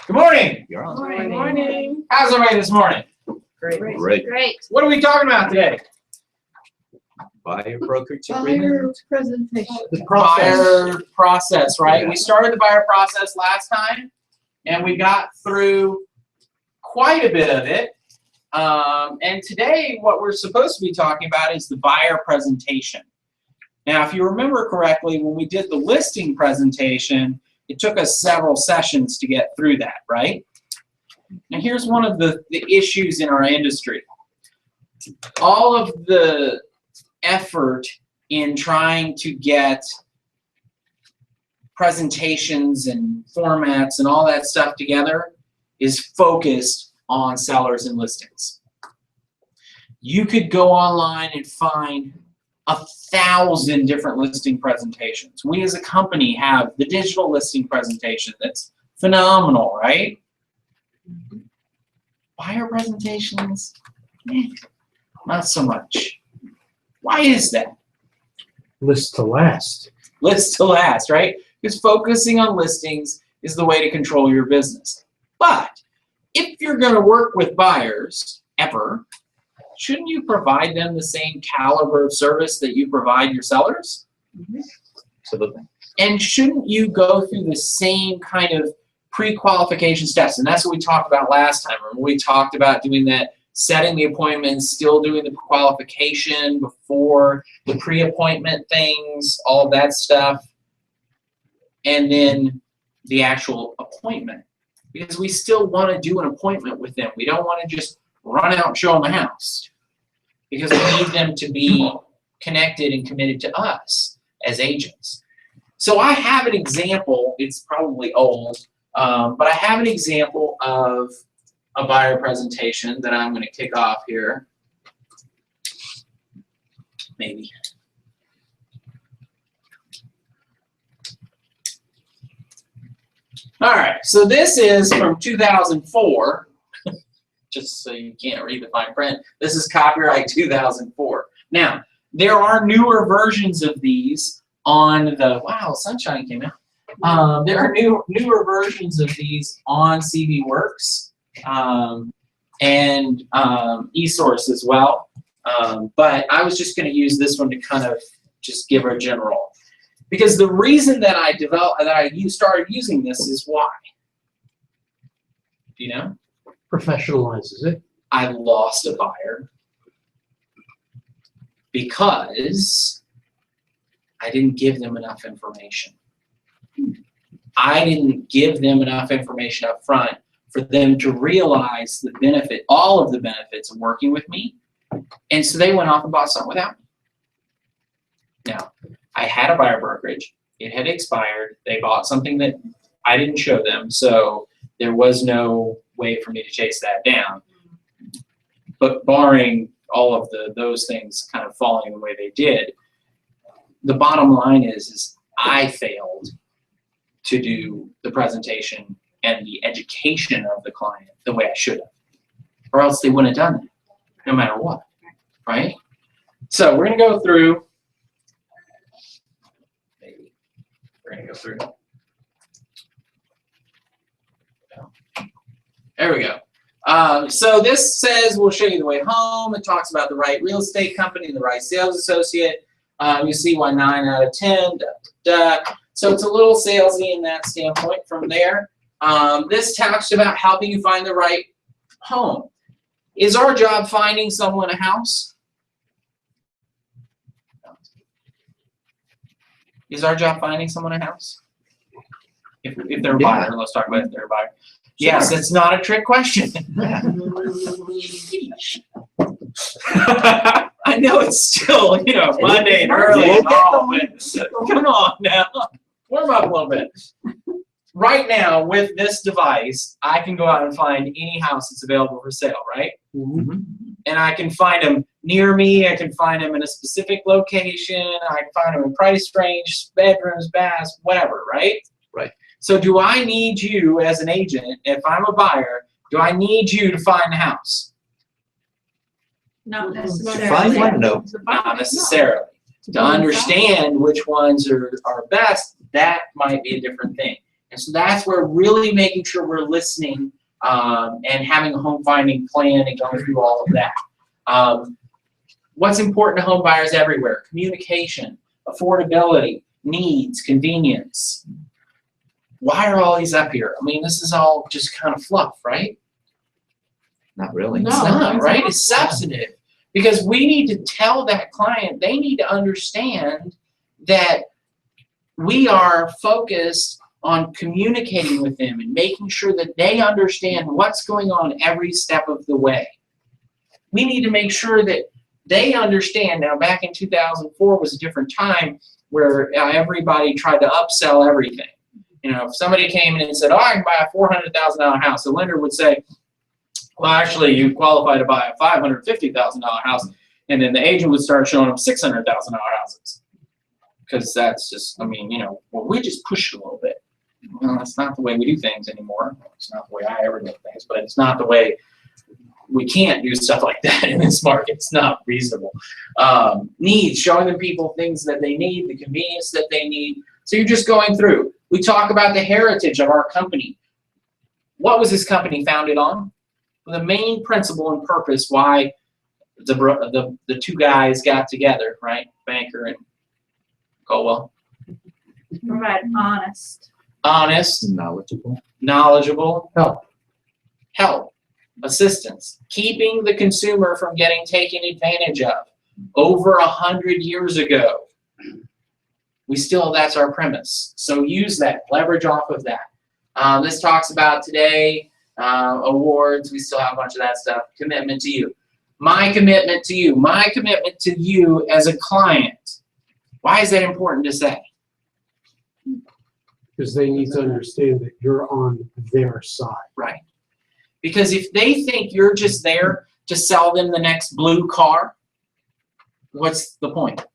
Good morning. You're on. Good morning. How's everybody this morning? Great. Great. What are we talking about today? Buyer brokerage agreement. Buyer presentation. The buyer process, right? Yeah. We started the buyer process last time, and we got through quite a bit of it. And today, what we're supposed to be talking about is the buyer presentation. Now, if you remember correctly, when we did the listing presentation, it took us several sessions to get through that, right? Now, here's one of the issues in our industry. All of the effort in trying to get presentations and formats and all that stuff together is focused on sellers and listings. You could go online and find 1,000 different listing presentations. We as a company have the digital listing presentation that's phenomenal, right? Buyer presentations, not so much. Why is that? List to last. List to last, right? Because focusing on listings is the way to control your business. But if you're going to work with buyers ever, shouldn't you provide them the same caliber of service that you provide your sellers? Absolutely. And shouldn't you go through the same kind of pre-qualification steps? And that's what we talked about last time. Remember, we talked about doing that, setting the appointments, still doing the qualification before the pre-appointment things, all that stuff, and then the actual appointment. Because we still want to do an appointment with them. We don't want to just run out and show them a house, because we need them to be connected and committed to us as agents. So I have an example. It's probably old, but I have an example of a buyer presentation that I'm going to kick off here. Maybe. All right, so this is from 2004. Just so you can't read the fine print. This is copyright 2004. Now, there are newer versions of these on the, wow, sunshine came out. There are newer versions of these on CV Works and eSource as well. But I was just going to use this one to kind of just give a general. Because the reason that I started using this is why? Do you know? Professionalizes it. I lost a buyer because I didn't give them enough information. I didn't give them enough information up front for them to realize the benefit, all of the benefits of working with me. And so they went off and bought something without me. Now, I had a buyer brokerage. It had expired. They bought something that I didn't show them, so there was no way for me to chase that down. But barring all of those things kind of falling the way they did, the bottom line is I failed to do the presentation and the education of the client the way I should have, or else they wouldn't have done it, no matter what, right? So we're going to go through. Maybe we're going to go through. There we go. So this says we'll show you the way home. It talks about the right real estate company, the right sales associate. You see why 9 out of 10. So it's a little salesy in that standpoint from there. This talks about helping you find the right home. Is our job finding someone a house? Is our job finding someone a house? If they're a buyer, let's talk about if they're a buyer. Yes, it's not a trick question. I know it's still, Monday and early and all, but come on now. Warm up a little bit. Right now, with this device, I can go out and find any house that's available for sale, right? Mm-hmm. And I can find them near me. I can find them in a specific location. I can find them in price range, bedrooms, baths, whatever, right? Right. So do I need you as an agent, if I'm a buyer, do I need you to find the house? Not necessarily. Find one, no. Not necessarily. To understand which ones are best, that might be a different thing. And so that's where really making sure we're listening and having a home finding plan and going through all of that. What's important to home buyers everywhere? Communication, affordability, needs, convenience. Why are all these up here? I mean, this is all just kind of fluff, right? Not really. No. It's not, right? It's substantive. Because we need to tell that client, they need to understand that we are focused on communicating with them and making sure that they understand what's going on every step of the way. We need to make sure that they understand. Now, back in 2004 was a different time where everybody tried to upsell everything. You know, if somebody came in and said, oh, I can buy a $400,000 house, the lender would say, well, actually, you qualify to buy a $550,000 house, and then the agent would start showing them $600,000 houses. Because that's just, I mean, you know, well, we just push it a little bit. Well, that's not the way we do things anymore. It's not the way I ever do things, but it's not the way, we can't do stuff like that in this market. It's not reasonable. Needs, showing the people things that they need, the convenience that they need. So you're just going through. We talk about the heritage of our company. What was this company founded on? The main principle and purpose why the two guys got together, right? Banker and Colwell. Provide Honest, knowledgeable, help, assistance, keeping the consumer from getting taken advantage of. Over 100 years ago, that's our premise. So use that, leverage off of that. This talks about today, awards, we still have a bunch of that stuff. Commitment to you. My commitment to you as a client. Why is that important to say? Because they need to understand that you're on their side. Right. Because if they think you're just there to sell them the next blue car, what's the point?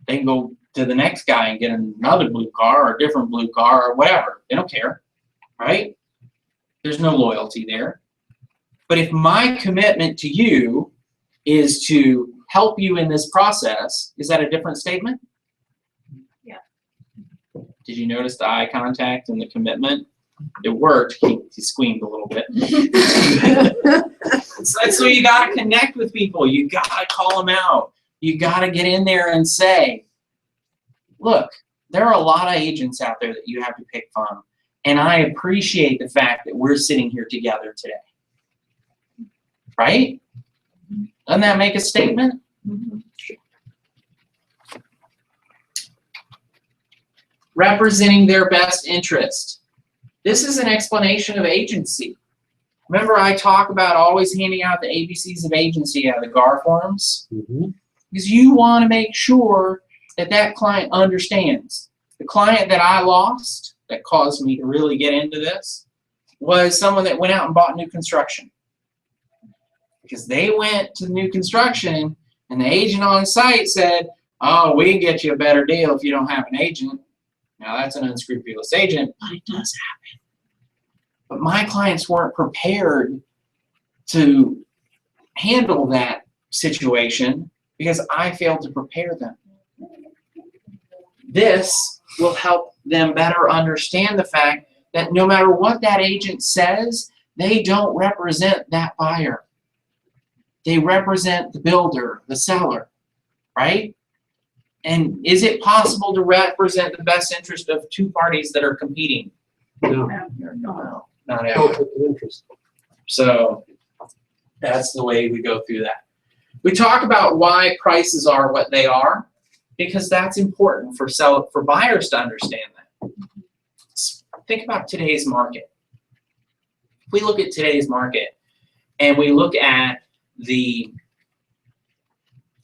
They can go to the next guy and get another blue car or a different blue car or whatever. They don't care, right? There's no loyalty there. But if my commitment to you is to help you in this process, is that a different statement? Yeah. Did you notice the eye contact and the commitment? It worked. He squeamed a little bit. So you got to connect with people. You got to call them out. You got to get in there and say, look, there are a lot of agents out there that you have to pick from, and I appreciate the fact that we're sitting here together today. Right? Doesn't that make a statement? Representing their best interest. This is an explanation of agency. Remember I talk about always handing out the ABCs of agency out of the GAR forms? Because you want to make sure that that client understands. The client that I lost, that caused me to really get into this, was someone that went out and bought new construction. Because they went to new construction and the agent on site said, oh, we can get you a better deal if you don't have an agent. Now that's an unscrupulous agent, but it does happen. But my clients weren't prepared to handle that situation because I failed to prepare them. This will help them better understand the fact that no matter what that agent says, they don't represent that buyer. They represent the builder, the seller, right? And is it possible to represent the best interest of two parties that are competing? No. No, not ever. Conflict of interest. So that's the way we go through that. We talk about why prices are what they are, because that's important for buyers to understand that. Think about today's market. If we look at today's market and we look at the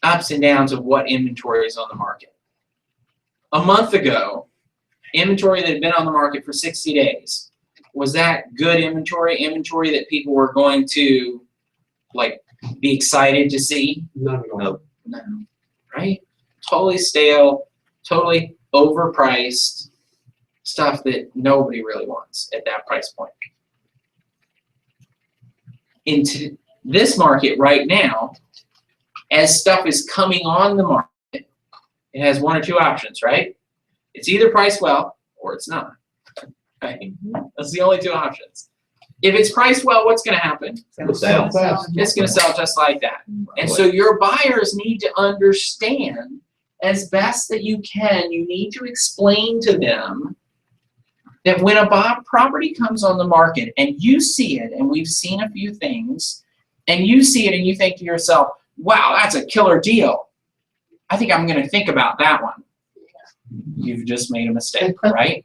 ups and downs of what inventory is on the market. A month ago, inventory that had been on the market for 60 days, was that good inventory? Inventory that people were going to like be excited to see? Not at all. No. Right? Totally stale, totally overpriced stuff that nobody really wants at that price point. Into this market right now, as stuff is coming on the market, it has one or two options, right? It's either priced well or it's not. Okay? That's the only two options. If it's priced well, what's going to happen? It'll sell. It's going to sell just like that. And so your buyers need to understand as best that you can, you need to explain to them that when a property comes on the market and you see it, and we've seen a few things, and you see it and you think to yourself, wow, that's a killer deal. I think I'm going to think about that one. You've just made a mistake, right?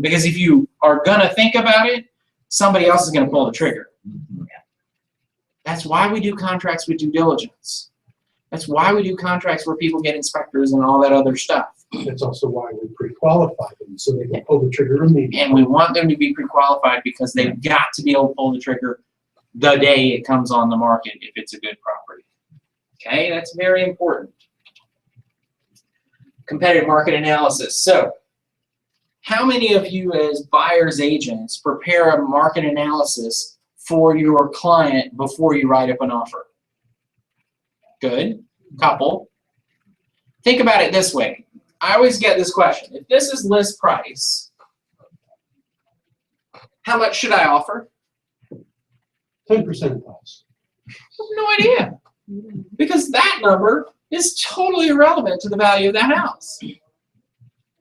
Because if you are going to think about it, somebody else is going to pull the trigger. That's why we do contracts with due diligence. That's why we do contracts where people get inspectors and all that other stuff. That's also why we pre-qualify them, so they can pull the trigger immediately. And we want them to be pre-qualified because they've got to be able to pull the trigger the day it comes on the market if it's a good property. Okay, that's very important. Competitive market analysis. So, how many of you as buyer's agents prepare a market analysis for your client before you write up an offer? Good. Couple. Think about it this way. I always get this question. If this is list price, how much should I offer? 10% less. I have no idea. Because that number is totally irrelevant to the value of that house.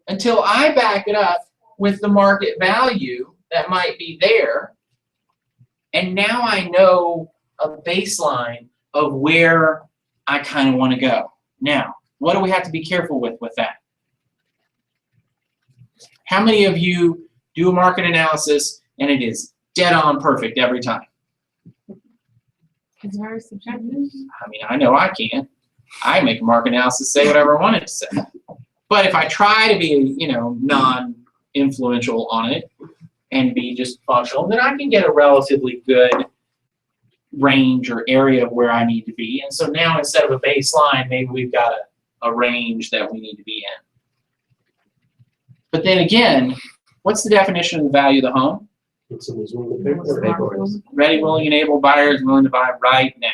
Until I back it up with the market value that might be there, and now I know a baseline of where I kind of want to go. Now, what do we have to be careful with that? How many of you do a market analysis and it is dead on perfect every time? It's very subjective. I mean, I know I can. I make a market analysis, say whatever I want it to say. But if I try to be, non-influential on it and be just functional, then I can get a relatively good range or area of where I need to be. And so now instead of a baseline, maybe we've got a range that we need to be in. But then again, what's the definition of the value of the home? It's in this one of the paperwork. Ready, willing, and able buyers willing to buy right now.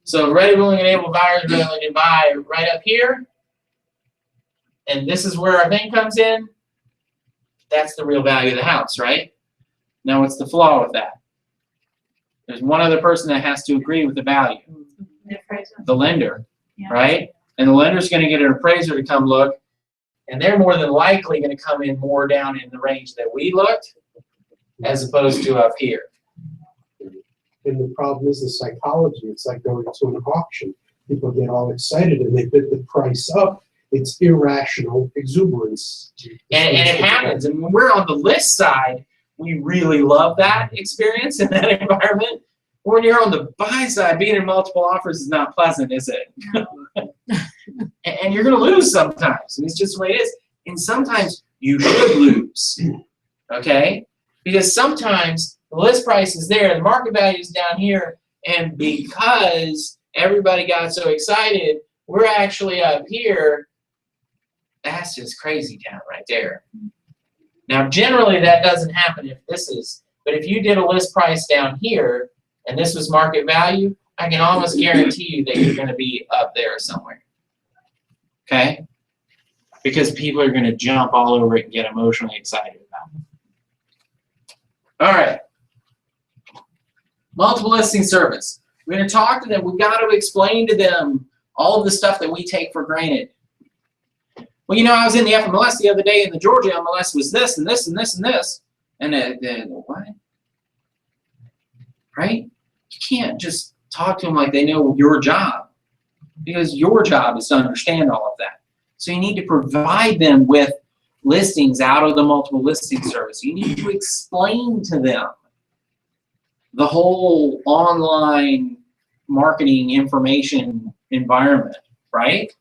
So ready, willing, and able buyers willing to buy right up here. And this is where our thing comes in. That's the real value of the house, right? Now what's the flaw with that? There's one other person that has to agree with the value. The lender, right? And the lender's going to get an appraiser to come look, and they're more than likely going to come in more down in the range that we looked, as opposed to up here. And the problem is the psychology. It's like going to an auction. People get all excited and they bid the price up. It's irrational exuberance. And it happens. And when we're on the list side, we really love that experience in that environment. When you're on the buy side, being in multiple offers is not pleasant, is it? And you're going to lose sometimes. And it's just the way it is. And sometimes you should lose. Okay? Because sometimes the list price is there, the market value is down here, and because everybody got so excited, we're actually up here. That's just crazy town right there. Now, generally that doesn't happen if this is, but if you did a list price down here, and this was market value, I can almost guarantee you that you're going to be up there somewhere. Okay? Because people are going to jump all over it and get emotionally excited about it. All right. Multiple listing service. We're going to talk to them. We've got to explain to them all of the stuff that we take for granted. Well, I was in the FMLS the other day, and the Georgia MLS was this and this and this and this. And what? Right? You can't just talk to them like they know your job, because your job is to understand all of that. So you need to provide them with listings out of the multiple listing service. You need to explain to them the whole online marketing information environment, right?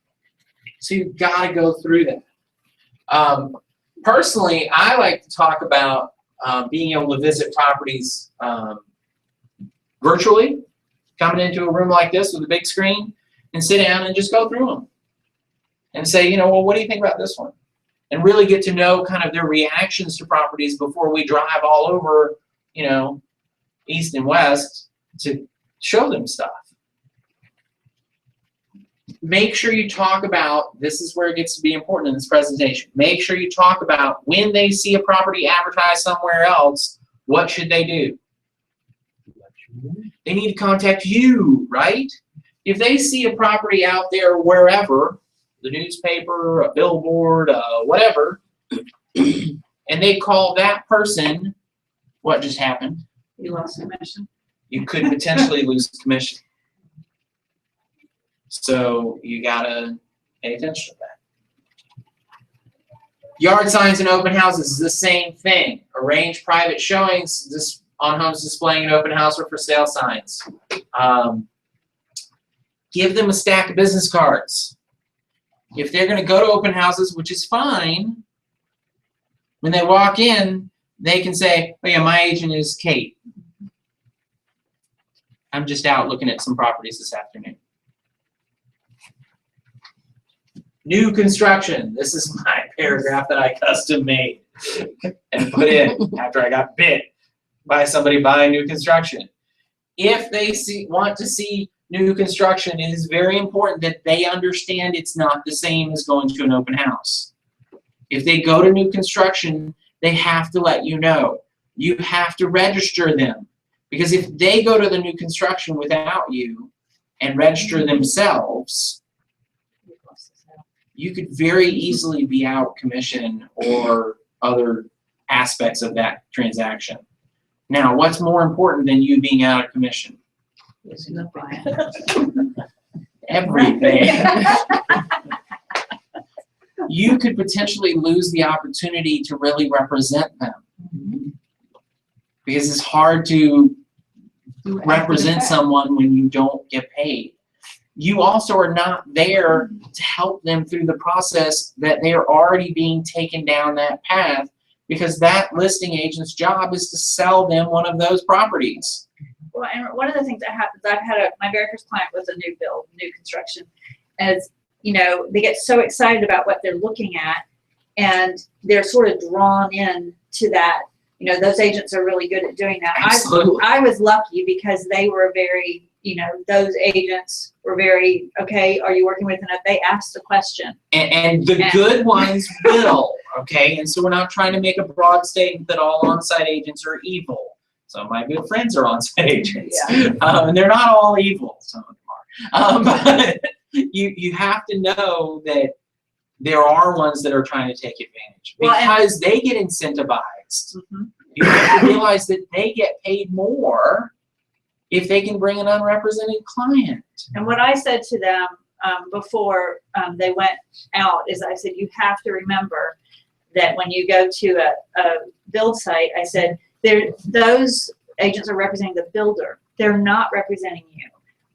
So you've got to go through that. Personally, I like to talk about being able to visit properties virtually, coming into a room like this with a big screen and sit down and just go through them and say, well, what do you think about this one? And really get to know kind of their reactions to properties before we drive all over, east and west to show them stuff. make sure you talk about, this is where it gets to be important in this presentation. Make sure you talk about when they see a property advertised somewhere else, what should they do? They need to contact you, right? If they see a property out there wherever, the newspaper, a billboard, whatever, and they call that person, what just happened? You lost commission. You could potentially lose commission. So you gotta pay attention to that. Yard signs and open houses is the same thing. Arrange private showings on homes displaying an open house or for sale signs. Give them a stack of business cards. If they're gonna go to open houses, which is fine, when they walk in, they can say, oh yeah, my agent is Kate. I'm just out looking at some properties this afternoon. New construction. This is my paragraph that I custom made and put in after I got bit by somebody buying new construction. If they want to see new construction, it is very important that they understand it's not the same as going to an open house. If they go to new construction, they have to let you know. You have to register them. Because if they go to the new construction without you and register themselves, you could very easily be out commission or other aspects of that transaction. Now, what's more important than you being out of commission? Everything. You could potentially lose the opportunity to really represent them. Because it's hard to represent someone when you don't get paid. You also are not there to help them through the process that they are already being taken down that path, because that listing agent's job is to sell them one of those properties. Well, and one of the things that happens, I've had my very first client was a new build, new construction, as you know, they get so excited about what they're looking at, and they're sort of drawn in to that. You know, those agents are really good at doing that. Absolutely. I was lucky because they were very, you know, those agents were very, okay, are you working with enough? They asked the question. And the good ones will, okay? And so we're not trying to make a broad statement that all on-site agents are evil. Some of my good friends are on-site agents. Yeah. And they're not all evil, some of them are. But you have to know that there are ones that are trying to take advantage because they get incentivized. Mm-hmm. You have to realize that they get paid more if they can bring an unrepresented client. And what I said to them before they went out is I said, you have to remember that when you go to a build site, I said, those agents are representing the builder. They're not representing you.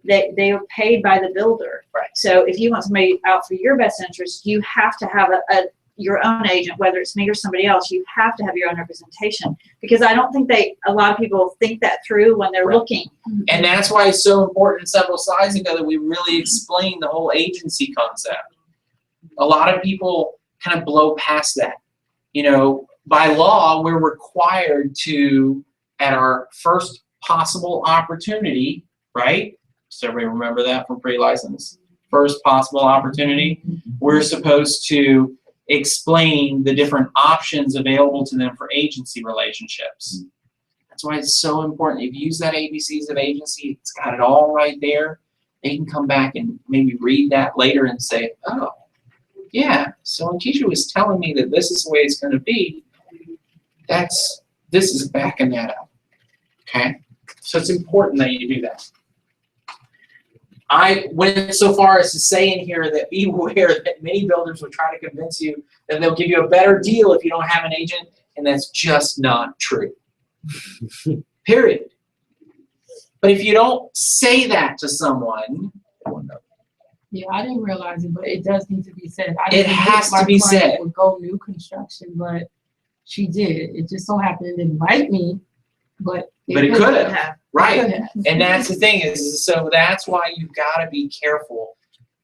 They are paid by the builder. Right. So if you want somebody out for your best interest, you have to have your own agent, whether it's me or somebody else. You have to have your own representation, because I don't think a lot of people think that through when they're looking. And that's why it's so important several slides ago that we really explained the whole agency concept. A lot of people kind of blow past that. You know, by law, we're required to, at our first possible opportunity, right? Does everybody remember that from pre-license? First possible opportunity, we're supposed to explain the different options available to them for agency relationships. That's why it's so important. If you use that ABCs of agency, it's got it all right there. They can come back and maybe read that later and say, oh, yeah, so when Keisha was telling me that this is the way it's going to be, this is backing that up. Okay? So it's important that you do that. I went so far as to say in here that beware that many builders will try to convince you that they'll give you a better deal if you don't have an agent, and that's just not true. Period. But if you don't say that to someone, yeah, I didn't realize it, but it does need to be said. It has to be said. Would go new construction, but she did. It just so happened it didn't invite me, but it could have. have. Right. And that's the thing is, so that's why you've got to be careful.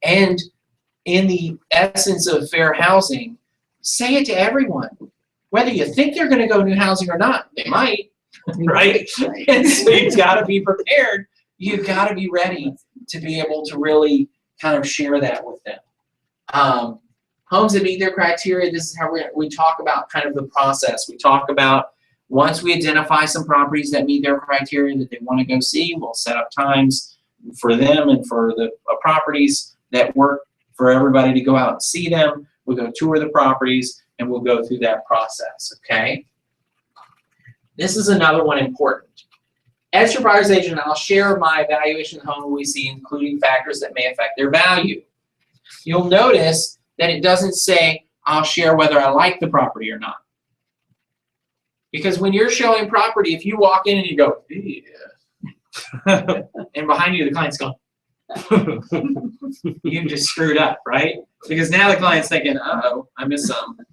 And in the essence of fair housing, say it to everyone. Whether you think they're going to go new housing or not, they might, right? And so you've got to be prepared. You've got to be ready to be able to really kind of share that with them. Homes that meet their criteria, this is how we talk about kind of the process. We talk about once we identify some properties that meet their criteria that they want to go see, we'll set up times for them and for the properties that work for everybody to go out and see them. We'll go tour the properties and we'll go through that process, okay? This is another one important. As your buyer's agent, I'll share my evaluation of the home we see, including factors that may affect their value. You'll notice that it doesn't say, I'll share whether I like the property or not. Because when you're showing property, if you walk in and you go, yeah, and behind you the client's going, you just screwed up, right? Because now the client's thinking, uh-oh, I missed something.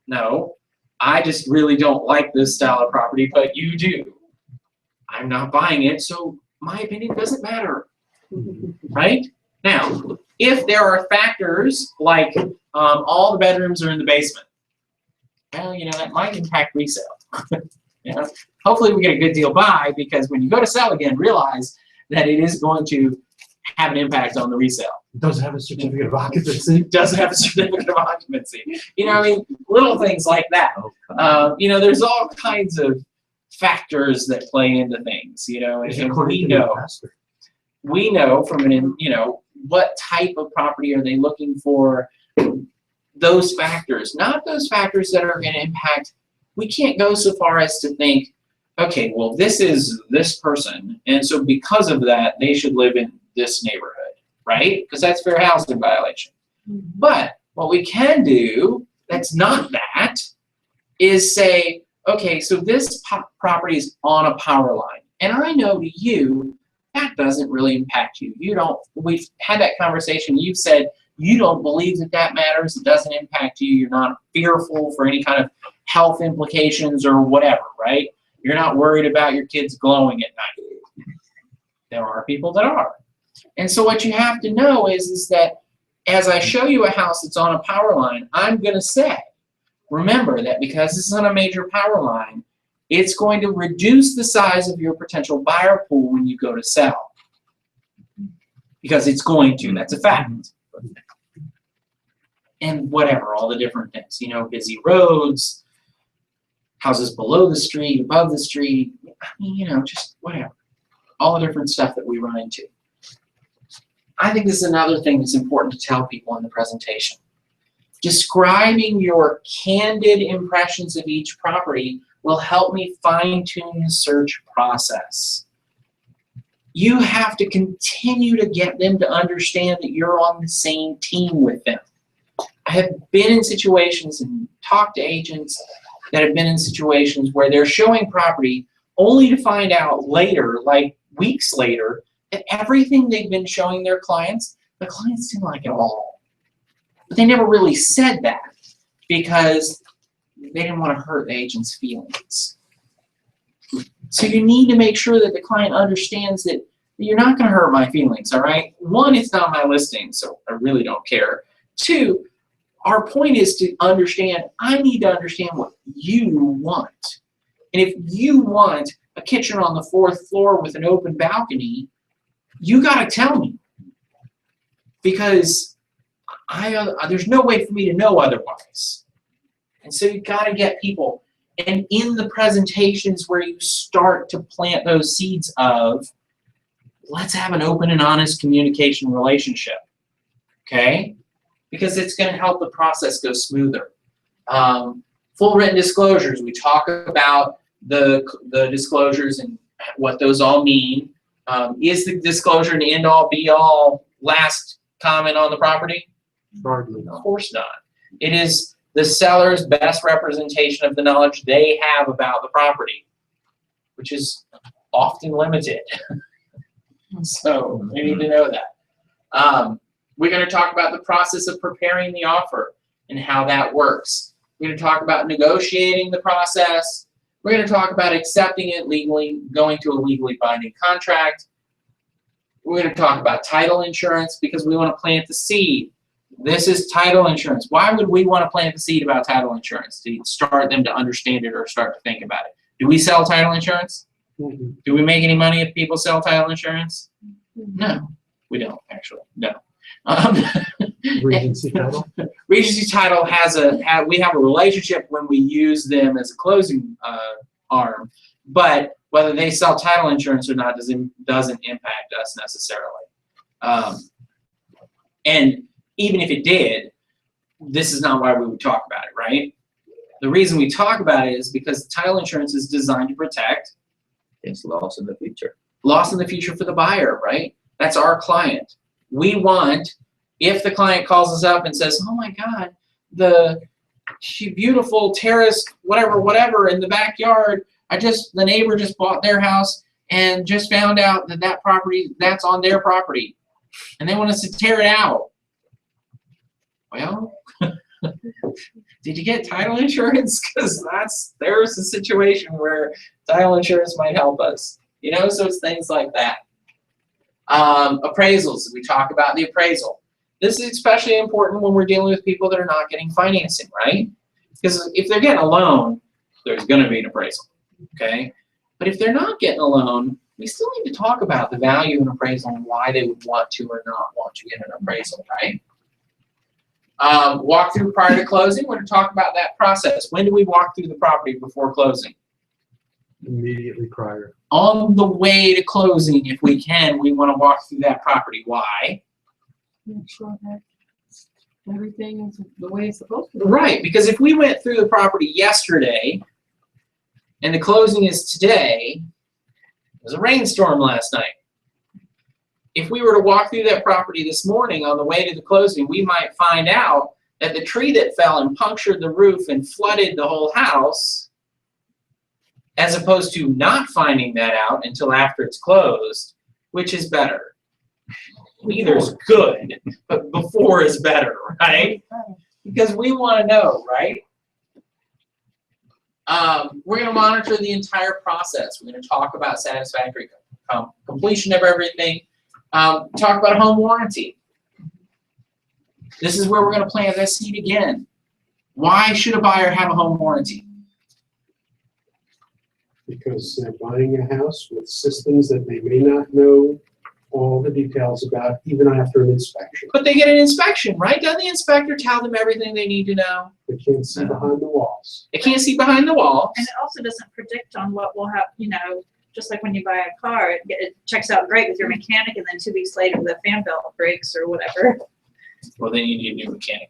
No, I just really don't like this style of property, but you do. I'm not buying it, so my opinion doesn't matter, right? Now, if there are factors like all the bedrooms are in the basement, well, you know, that might impact resale. You know, hopefully we get a good deal by, because when you go to sell again, realize that it is going to have an impact on the resale. Does it have a certificate of occupancy? It doesn't have a certificate of occupancy. You know, I mean, little things like that. You know, there's all kinds of factors that play into things, you know, and we know from an, you know, what type of property are they looking for, those factors, not those factors that are going to impact. We can't go so far as to think, okay, well, this is this person, and so because of that, they should live in this neighborhood, right? Because that's fair housing violation. But what we can do that's not that is say, okay, so this property is on a power line, and I know to you that doesn't really impact you. You don't. We've had that conversation. You've said you don't believe that that matters. It doesn't impact you. You're not fearful for any kind of health implications or whatever, right? You're not worried about your kids glowing at night. There are people that are. And so what you have to know is that as I show you a house that's on a power line, I'm going to say, remember that because this is on a major power line, it's going to reduce the size of your potential buyer pool when you go to sell. Because it's going to, that's a fact. And whatever, all the different things, you know, busy roads, houses below the street, above the street, I mean, you know, just whatever. All the different stuff that we run into. I think this is another thing that's important to tell people in the presentation. Describing your candid impressions of each property will help me fine-tune the search process. You have to continue to get them to understand that you're on the same team with them. I have been in situations and talked to agents that have been in situations where they're showing property only to find out later, like weeks later, that everything they've been showing their clients, the clients didn't like it all. But they never really said that because they didn't want to hurt the agent's feelings. So you need to make sure that the client understands that you're not going to hurt my feelings, all right? One, it's not my listing, so I really don't care. Two, our point is to understand, I need to understand what you want. And if you want a kitchen on the 4th floor with an open balcony, you got to tell me. Because there's no way for me to know otherwise. And so you got to get people. And in the presentations where you start to plant those seeds of, let's have an open and honest communication relationship, okay? Because it's going to help the process go smoother. Full written disclosures, we talk about the disclosures and what those all mean. Is the disclosure an end-all, be-all, last comment on the property? Hardly not. Of course not. It is the seller's best representation of the knowledge they have about the property, which is often limited. So we need to know that. We're going to talk about the process of preparing the offer and how that works. We're going to talk about negotiating the process. We're going to talk about accepting it legally, going to a legally binding contract. We're going to talk about title insurance because we want to plant the seed. This is title insurance. Why would we want to plant the seed about title insurance? To start them to understand it or start to think about it. Do we sell title insurance? Mm-hmm. Do we make any money if people sell title insurance? No, we don't actually, no. Regency title. Regency Title we have a relationship when we use them as a closing arm, but whether they sell title insurance or not doesn't impact us necessarily. And even if it did, this is not why we would talk about it, right? The reason we talk about it is because title insurance is designed to protect It's loss in the future. loss in the future for the buyer, right? That's our client. We want, if the client calls us up and says, oh my God, the beautiful terrace, whatever in the backyard, the neighbor just bought their house and just found out that property, that's on their property. And they want us to tear it out. Well, did you get title insurance? Because there's a situation where title insurance might help us. So it's things like that. Appraisals, we talk about the appraisal. This is especially important when we're dealing with people that are not getting financing, right? Because if they're getting a loan, there's going to be an appraisal, okay? But if they're not getting a loan, we still need to talk about the value of an appraisal and why they would want to or not want to get an appraisal, right? Walk through prior to closing, we're going to talk about that process. When do we walk through the property before closing? Immediately prior. On the way to closing, if we can, we want to walk through that property. Why? Make sure that everything is the way it's supposed to be. Right, because if we went through the property yesterday and the closing is today, there was a rainstorm last night. If we were to walk through that property this morning on the way to the closing, we might find out that the tree that fell and punctured the roof and flooded the whole house, as opposed to not finding that out until after it's closed, which is better. Neither is good, but before is better, right? Because we want to know, right? We're going to monitor the entire process. We're going to talk about satisfactory completion of everything. Talk about home warranty. This is where we're going to plant this seed again. Why should a buyer have a home warranty? Because they're buying a house with systems that they may not know all the details about, even after an inspection. But they get an inspection, right? Doesn't the inspector tell them everything they need to know? They can't see behind the walls. They can't see behind the wall. And it also doesn't predict on what will happen, just like when you buy a car, it checks out great with your mechanic, and then 2 weeks later the fan belt breaks or whatever. Well, then you need a new mechanic.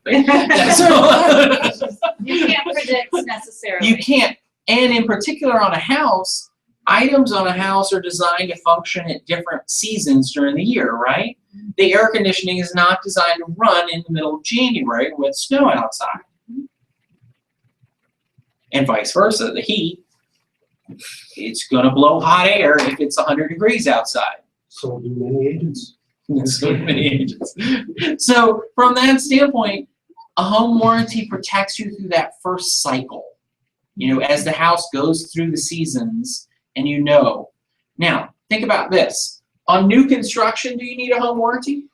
You can't predict necessarily. You can't. And in particular on a house, items on a house are designed to function at different seasons during the year, right? The air conditioning is not designed to run in the middle of January with snow outside. And vice versa, the heat, it's going to blow hot air if it's 100 degrees outside. So do many agents. So many agents. So from that standpoint, a home warranty protects you through that first cycle. As the house goes through the seasons, and Now, think about this. On new construction, do you need a home warranty?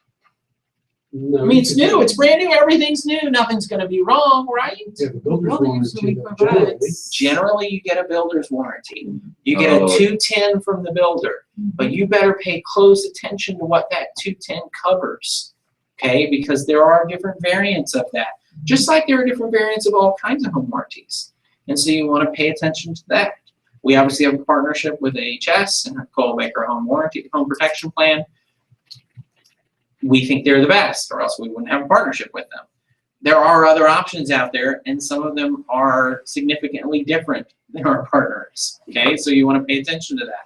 No, I mean, it's new, it's brand new, everything's new, nothing's going to be wrong, right? Yeah, the builder's Buildings warranty, we though, provide. Generally, you get a builder's warranty. You get a Oh. 210 from the builder, but you better pay close attention to what that 210 covers, okay? Because there are different variants of that, just like there are different variants of all kinds of home warranties. And so you want to pay attention to that. We obviously have a partnership with AHS and Coldmaker Home Protection Plan. We think they're the best, or else we wouldn't have a partnership with them. There are other options out there, and some of them are significantly different than our partners, okay? So you want to pay attention to that.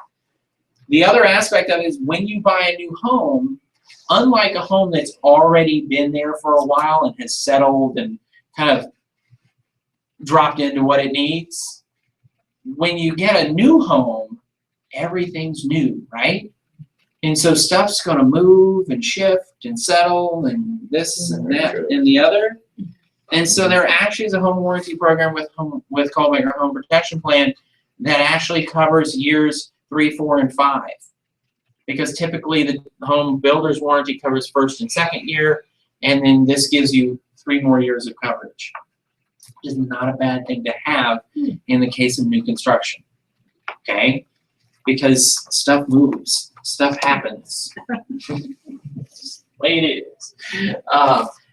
The other aspect of it is when you buy a new home, unlike a home that's already been there for a while and has settled and kind of dropped into what it needs, when you get a new home, everything's new, right? And so stuff's going to move and shift and settle and this and that and the other. And so there actually is a home warranty program with Coldmaker Home Protection Plan that actually covers years 3, 4, and 5. Because typically the home builder's warranty covers first and second year, and then this gives you 3 more years of coverage. Is not a bad thing to have in the case of new construction, okay? Because stuff moves, stuff happens. way it is.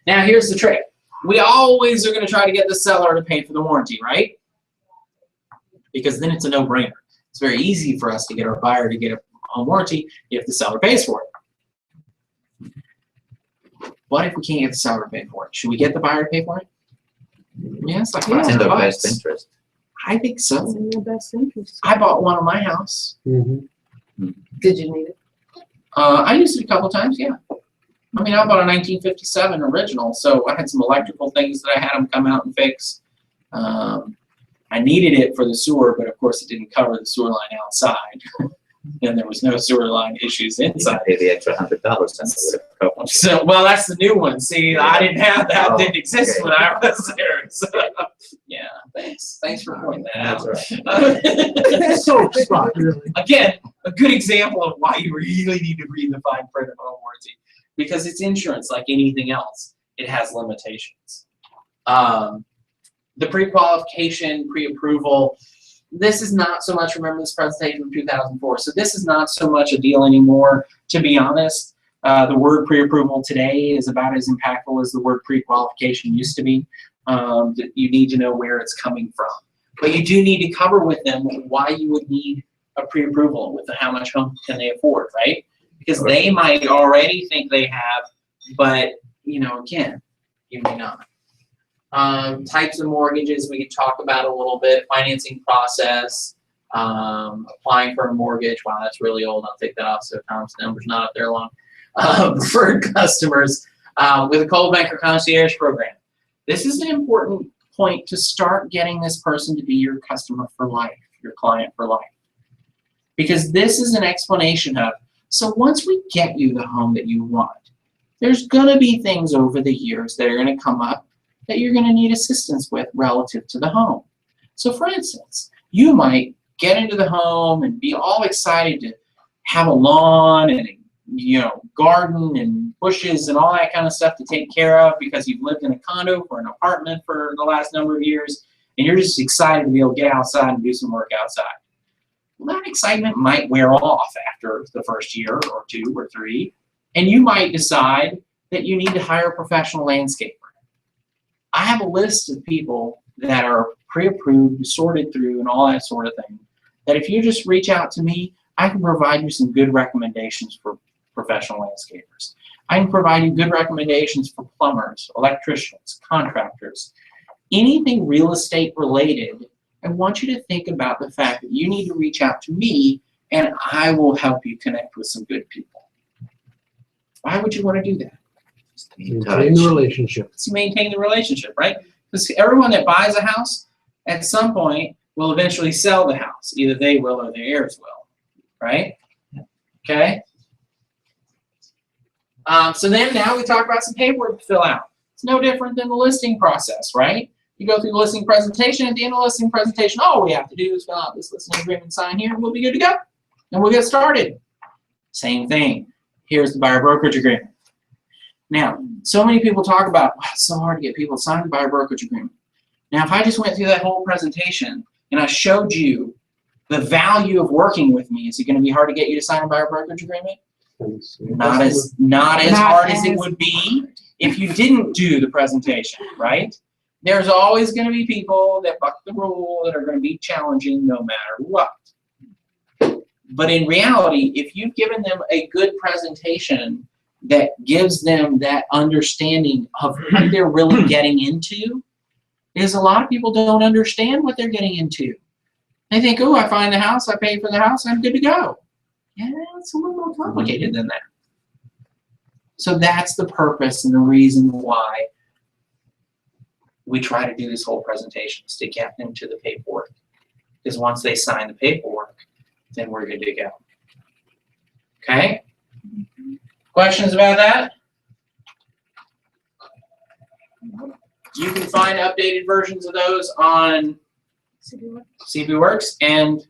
Now here's the trick. We always are gonna try to get the seller to pay for the warranty, right? Because then it's a no-brainer. It's very easy for us to get our buyer to get a home warranty if the seller pays for it. What if we can't get the seller to pay for it? Should we get the buyer to pay for it? Yeah, it's like It's in their $500. best interest. I think It's so. in your best interest. I bought one on my house. Mhm. Did you need it? I used it a couple times, yeah. I mean, I bought a 1957 original, so I had some electrical things that I had them come out and fix. I needed it for the sewer, but of course it didn't cover the sewer line outside. And there was no sewer line issues You inside. pay the extra $100 and it would have covered. So, well, that's the new one. See, I didn't have that. Oh, Didn't exist okay. when I was there. So, yeah, thanks. Thanks for pointing that out. That's So spot, really. Again, a good example of why you really need to read the fine print of home warranty, because it's insurance like anything else. It has limitations. The pre-qualification, pre-approval, this is not so much, remember this presentation from 2004, so this is not so much a deal anymore, to be honest. The word pre-approval today is about as impactful as the word pre-qualification used to be. That you need to know where it's coming from. But you do need to cover with them why you would need a pre-approval with how much home can they afford, right? Because they might already think they have, but, you know, again, you may not. Types of mortgages we could talk about a little bit, financing process, applying for a mortgage. Wow, that's really old. I'll take that off so Tom's number's not up there long. Preferred customers with a Coldwell Banker Concierge program. This is an important point to start getting this person to be your customer for life, your client for life. Because this is an explanation of, so once we get you the home that you want, there's gonna be things over the years that are gonna come up that you're gonna need assistance with relative to the home. So for instance, you might get into the home and be all excited to have a lawn and garden and bushes and all that kind of stuff to take care of because you've lived in a condo or an apartment for the last number of years, and you're just excited to be able to get outside and do some work outside. Well, that excitement might wear off after the first year or 2 or 3, and you might decide that you need to hire a professional landscaper. I have a list of people that are pre-approved, sorted through, and all that sort of thing, that if you just reach out to me, I can provide you some good recommendations for professional landscapers. I can provide you good recommendations for plumbers, electricians, contractors, anything real estate related. I want you to think about the fact that you need to reach out to me and I will help you connect with some good people. Why would you want to do that? Maintain the relationship. To maintain the relationship, right? Because everyone that buys a house at some point will eventually sell the house. Either they will or their heirs will, right? Okay? So then now we talk about some paperwork to fill out. It's no different than the listing process, right? You go through the listing presentation. At the end of the listing presentation, all we have to do is fill out this listing agreement, sign here, and we'll be good to go. And we'll get started. Same thing. Here's the buyer brokerage agreement. Now, so many people talk about, wow, it's so hard to get people to sign the buyer brokerage agreement. Now, if I just went through that whole presentation and I showed you the value of working with me, is it going to be hard to get you to sign a buyer brokerage agreement? Not as hard as it would be if you didn't do the presentation, right? There's always going to be people that buck the rule that are going to be challenging no matter what. But in reality, if you've given them a good presentation that gives them that understanding of what they're really getting into, is a lot of people don't understand what they're getting into. They think, oh, I find the house, I pay for the house, I'm good to go. Yeah, it's a little more complicated than that. So that's the purpose and the reason why we try to do this whole presentation, is to get them to the paperwork. Because once they sign the paperwork, then we're good to go. Okay? Questions about that? You can find updated versions of those on CBWorks and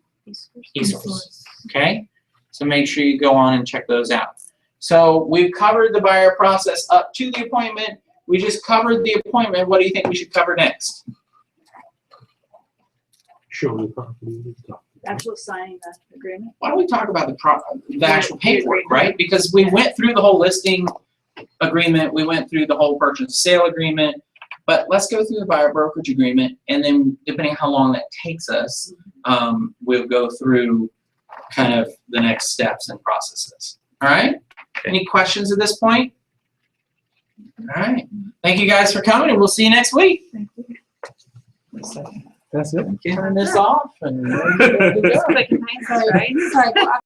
eSource. Okay? So make sure you go on and check those out. So we've covered the buyer process up to the appointment. We just covered the appointment. What do you think we should cover next? Showing the property. Actual signing the agreement. Why don't we talk about the actual paperwork, right? Because we went through the whole listing agreement, we went through the whole purchase and sale agreement, but let's go through the buyer brokerage agreement, and then depending on how long that takes us, we'll go through kind of the next steps and processes. All right? Any questions at this point? All right. Thank you guys for coming, and we'll see you next week. That's it. Turn this off and. Quick and painless, right? It's like, well,